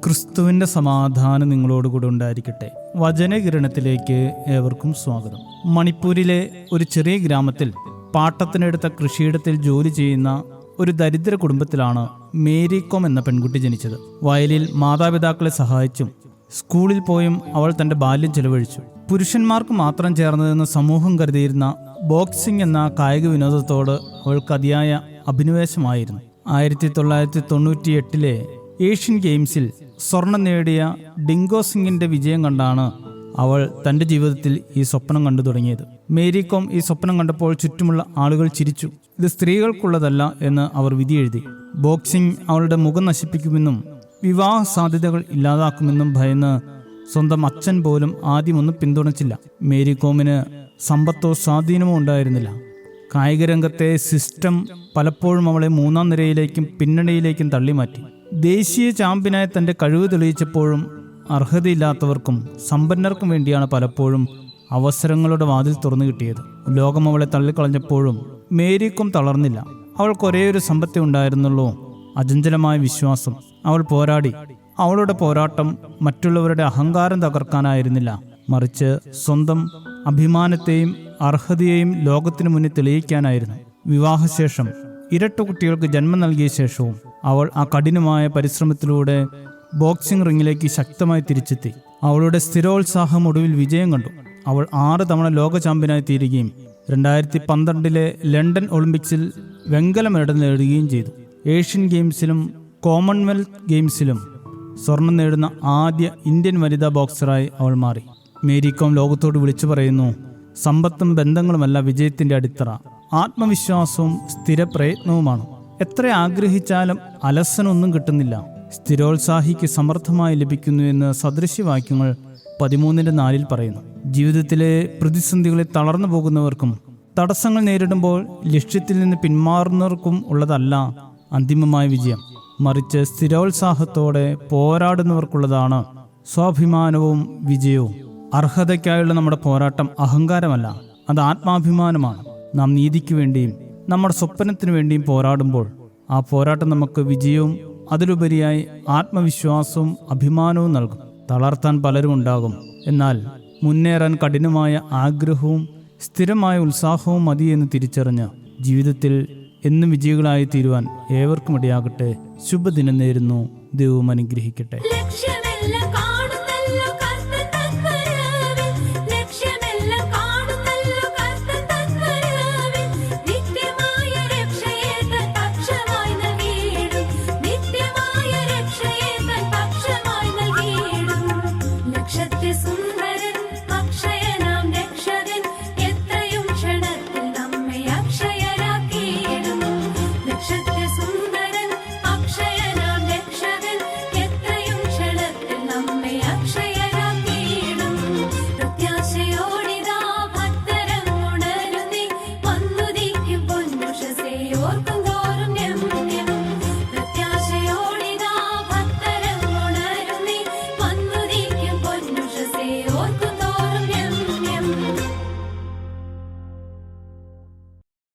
ക്രിസ്തുവിൻ്റെ സമാധാനം നിങ്ങളോടുകൂടെ ഉണ്ടായിരിക്കട്ടെ. വചനകിരണത്തിലേക്ക് ഏവർക്കും സ്വാഗതം. മണിപ്പൂരിലെ ഒരു ചെറിയ ഗ്രാമത്തിൽ പാട്ടത്തിനെടുത്ത കൃഷിയിടത്തിൽ ജോലി ചെയ്യുന്ന ഒരു ദരിദ്ര കുടുംബത്തിലാണ് മേരി കോം എന്ന പെൺകുട്ടി ജനിച്ചത്. വയലിൽ മാതാപിതാക്കളെ സഹായിച്ചും സ്കൂളിൽ പോയും അവൾ തൻ്റെ ബാല്യം ചെലവഴിച്ചു. പുരുഷന്മാർക്ക് മാത്രം ചേർന്നതെന്ന് സമൂഹം കരുതിയിരുന്ന ബോക്സിംഗ് എന്ന കായിക വിനോദത്തോട് അവൾക്ക് അതിയായ അഭിനിവേശമായിരുന്നു. 1998 ഏഷ്യൻ ഗെയിംസിൽ സ്വർണം നേടിയ ഡിങ്കോ സിംഗിന്റെ വിജയം കണ്ടാണ് അവൾ തൻ്റെ ജീവിതത്തിൽ ഈ സ്വപ്നം കണ്ടു തുടങ്ങിയത്. മേരി കോം ഈ സ്വപ്നം കണ്ടപ്പോൾ ചുറ്റുമുള്ള ആളുകൾ ചിരിച്ചു. ഇത് സ്ത്രീകൾക്കുള്ളതല്ല എന്ന് അവർ വിധി എഴുതി. ബോക്സിംഗ് അവളുടെ മുഖം നശിപ്പിക്കുമെന്നും വിവാഹ സാധ്യതകൾ ഇല്ലാതാക്കുമെന്നും ഭയന്ന് സ്വന്തം അച്ഛൻ പോലും ആദ്യമൊന്നും പിന്തുണച്ചില്ല. മേരി കോമിന് സമ്പത്തോ സ്വാധീനമോ ഉണ്ടായിരുന്നില്ല. കായിക രംഗത്തെ സിസ്റ്റം പലപ്പോഴും അവളെ മൂന്നാം നിരയിലേക്കും പിന്നണിയിലേക്കും തള്ളിമാറ്റി. ദേശീയ ചാമ്പ്യനായ തൻ്റെ കഴിവ് തെളിയിച്ചപ്പോഴും അർഹതയില്ലാത്തവർക്കും സമ്പന്നർക്കും വേണ്ടിയാണ് പലപ്പോഴും അവസരങ്ങളുടെ വാതിൽ തുറന്നു കിട്ടിയത്. ലോകം അവളെ തള്ളിക്കളഞ്ഞപ്പോഴും മേരി കോം തളർന്നില്ല. അവൾക്ക് ഒരേയൊരു സമ്പത്തേ ഉണ്ടായിരുന്നുള്ളൂ, അചഞ്ചലമായ വിശ്വാസം. അവൾ പോരാടി. അവളുടെ പോരാട്ടം മറ്റുള്ളവരുടെ അഹങ്കാരം തകർക്കാനായിരുന്നില്ല, മറിച്ച് സ്വന്തം അഭിമാനത്തെയും അർഹതയെയും ലോകത്തിനു മുന്നിൽ തെളിയിക്കാനായിരുന്നു. വിവാഹശേഷം ഇരട്ട കുട്ടികൾക്ക് ജന്മം നൽകിയ ശേഷവും അവൾ ആ കഠിനമായ പരിശ്രമത്തിലൂടെ ബോക്സിംഗ് റിങ്ങിലേക്ക് ശക്തമായി തിരിച്ചെത്തി. അവളുടെ സ്ഥിരോത്സാഹം ഒടുവിൽ വിജയം കണ്ടു. അവൾ 6 തവണ ലോക ചാമ്പ്യനായി തീരുകയും 2012 ലണ്ടൻ ഒളിമ്പിക്സിൽ വെങ്കല മെഡൽ നേടുകയും ചെയ്തു. ഏഷ്യൻ ഗെയിംസിലും കോമൺവെൽത്ത് ഗെയിംസിലും സ്വർണം നേടുന്ന ആദ്യ ഇന്ത്യൻ വനിതാ ബോക്സറായി അവൾ മാറി. മേരി കോം ലോകത്തോട് വിളിച്ചു പറയുന്നു, സമ്പത്തും ബന്ധങ്ങളുമല്ല വിജയത്തിന്റെ അടിത്തറ, ആത്മവിശ്വാസവും സ്ഥിര പ്രയത്നവുമാണ്. എത്ര ആഗ്രഹിച്ചാലും അലസനൊന്നും കിട്ടുന്നില്ല, സ്ഥിരോത്സാഹിക്ക് സമർത്ഥമായി ലഭിക്കുന്നു എന്ന് സദൃശ്യവാക്യങ്ങൾ 13:4 പറയുന്നു. ജീവിതത്തിലെ പ്രതിസന്ധികളിൽ തളർന്നു പോകുന്നവർക്കും തടസ്സങ്ങൾ നേരിടുമ്പോൾ ലക്ഷ്യത്തിൽ നിന്ന് പിന്മാറുന്നവർക്കും ഉള്ളതല്ല അന്തിമമായ വിജയം, മറിച്ച് സ്ഥിരോത്സാഹത്തോടെ പോരാടുന്നവർക്കുള്ളതാണ് സ്വാഭിമാനവും വിജയവും. അർഹതയ്ക്കായുള്ള നമ്മുടെ പോരാട്ടം അഹങ്കാരമല്ല, അത് ആത്മാഭിമാനമാണ്. നാം നീതിക്ക് വേണ്ടിയും നമ്മുടെ സ്വപ്നത്തിനു വേണ്ടിയും പോരാടുമ്പോൾ ആ പോരാട്ടം നമുക്ക് വിജയവും അതിലുപരിയായി ആത്മവിശ്വാസവും അഭിമാനവും നൽകും. തളർത്താൻ പലരും ഉണ്ടാകും, എന്നാൽ മുന്നേറാൻ കഠിനമായ ആഗ്രഹവും സ്ഥിരമായ ഉത്സാഹവും മതി എന്ന് തിരിച്ചറിഞ്ഞ് ജീവിതത്തിൽ എന്നും വിജയികളായി തീരുവാൻ ഏവർക്കും ഇടയാകട്ടെ. ശുഭദിനം നേരുന്നു. ദൈവം അനുഗ്രഹിക്കട്ടെ.